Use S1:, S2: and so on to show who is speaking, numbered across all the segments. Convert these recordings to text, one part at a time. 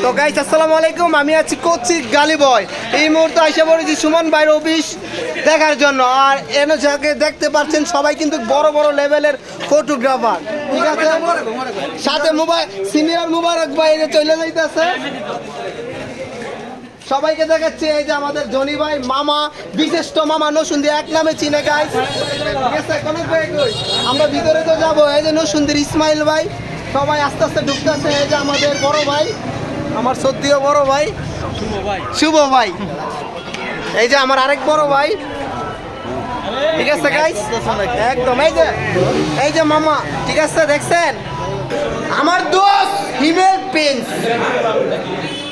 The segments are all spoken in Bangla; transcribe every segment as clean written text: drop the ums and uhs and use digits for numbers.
S1: তো গাইস আসসালামু আলাইকুম, আমি আছি কোচি গালি বয়। এই মুহূর্তে এসে পড়েছি সুমন ভাইয়ের অফিস দেখার জন্য। আর এনে যাকে দেখতে পাচ্ছেন সবাই কিন্তু বড় বড় লেভেলের ফটোগ্রাফার, ঠিক আছে। সাথে সিনিয়র মুবারক ভাই চলে যাইতেছে, সবাইকে দেখাচ্ছি। এই যে আমাদের জনি ভাই, মামা, বিশিষ্ট মামা নসুন্দি এক নামে চিনে গাইস, ঠিক আছে। আমরা ভিতরে তো যাবো। এই যে নসুন্দির ইসমাইল ভাই, সবাই আস্তে আস্তে ঢুকতেছে। এই যে আমাদের বড় ভাই, আমার সত্যিও বড় ভাই শুভ ভাই, এই যে আমার আরেক বড় ভাই, ঠিক আছে গাইস একদম। এই যে মামা, ঠিক আছে, দেখছেন আমার দোস্ত হিমেল প্রিন্স,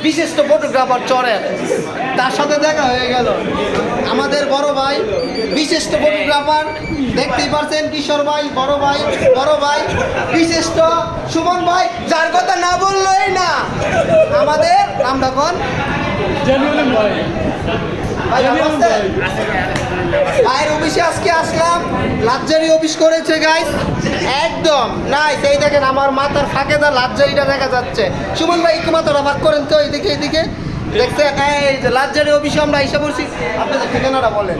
S1: বিশিষ্ট ফটোগ্রাফার চরের, তার সাথে দেখা হয়ে গেল। আমাদের বড় ভাই বিশিষ্ট ফটোগ্রাফার, দেখতেই পারছেন কিশোর ভাই, বড় ভাই বিশিষ্ট সুমন ভাই, যার কথা না বললোই না। আমাদের নাম রাখন ভাইয়ের অফিসে আজকে আসলাম, লাক্সারি অফিস করেছে গাইস, একদম নাইস। এই দেখেন আমার মাথার ফাঁকে দা লাক্সারিটা দেখা যাচ্ছে। সুমন ভাই একটু মাথাটা ফাঁক করেন তো, এইদিকে দেখছেন। এই যে লাক্সারি অফিসে আমরা এসে পড়ছি। আপনাদের ঠিকানাটা বলেন।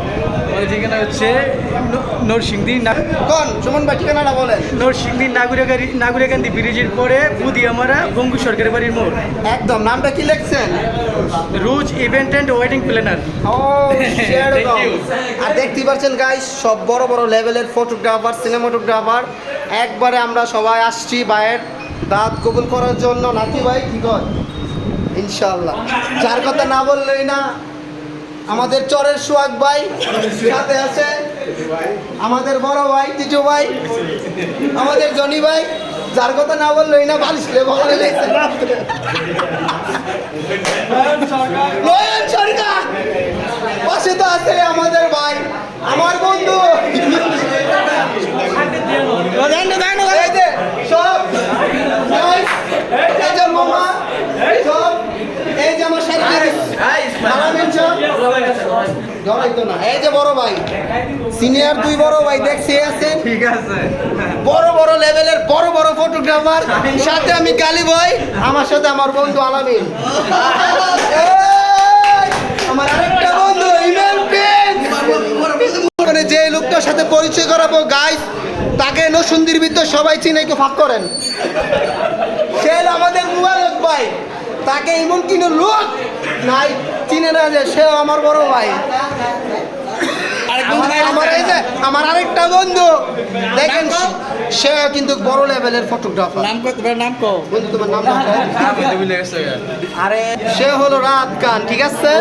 S2: ঠিকানা হচ্ছে নরসিংদী।
S1: কোন সুমন ভাই ঠিকানাটা বলেন।
S2: নরসিংদী নাগুরিয়াকান্দি ব্রিজের পরে বুদিয়ামারা বঙ্গু সরকারি বাড়ির মোড়।
S1: একদম। নামটা কি লিখছেন?
S2: রোজ ইভেন্ট অ্যান্ড ওয়েডিং প্ল্যানার।
S1: আর দেখতেই পাচ্ছেন গাইস, সব বড় বড় লেভেলের ফটোগ্রাফার, সিনেমাটোগ্রাফার, একবারে আমরা সবাই আসছি ভাইয়ের দাঁত কবুল করার জন্য। নাতি ভাই কি কর ইনশাআল্লাহ, যার কথা না বললেই না। আমাদের চরের সোহাগ ভাই সাথে আছে, আমাদের বড় ভাই টিটু ভাই, আমাদের জনি ভাই, যার কথা না বললেই না। বালিশলে ভগবান নয়ন সরকার পাশে তো আছে আমাদের ভাই, আমার বন্ধু। সব মামা, সব এই যে আমার সাথে এই যে বড় ভাই, সিনিয়র দুই বড় ভাই দেখছি আছেন,
S2: ঠিক আছে।
S1: বড় বড় লেভেলের বড় বড় ফটোগ্রাফার। সাথে আমি গালি ভাই, আমার সাথে আমার বন্ধু আলামিন, আমার আরেকটা বন্ধু ইমেল প্রিন্স। মানে যে লোকটার সাথে পরিচয় করাবো গাইস, তাকে নসুন্দির ভিতর সবাই চিনে, একটু ফাঁক করেন। সে আমাদের মুবারক ভাই, তাকে এমন কিনো লোক নাই চিনে না যে সেও আমার বড় ভাই। আমার আরেকটা বন্ধু দেখেন, সে কিন্তু বড় লেভেলের ফটোগ্রাফার।
S2: নাম কো
S1: বন্ধু, তোমার নাম? আরে সে হলো রাত খান, ঠিক আছে।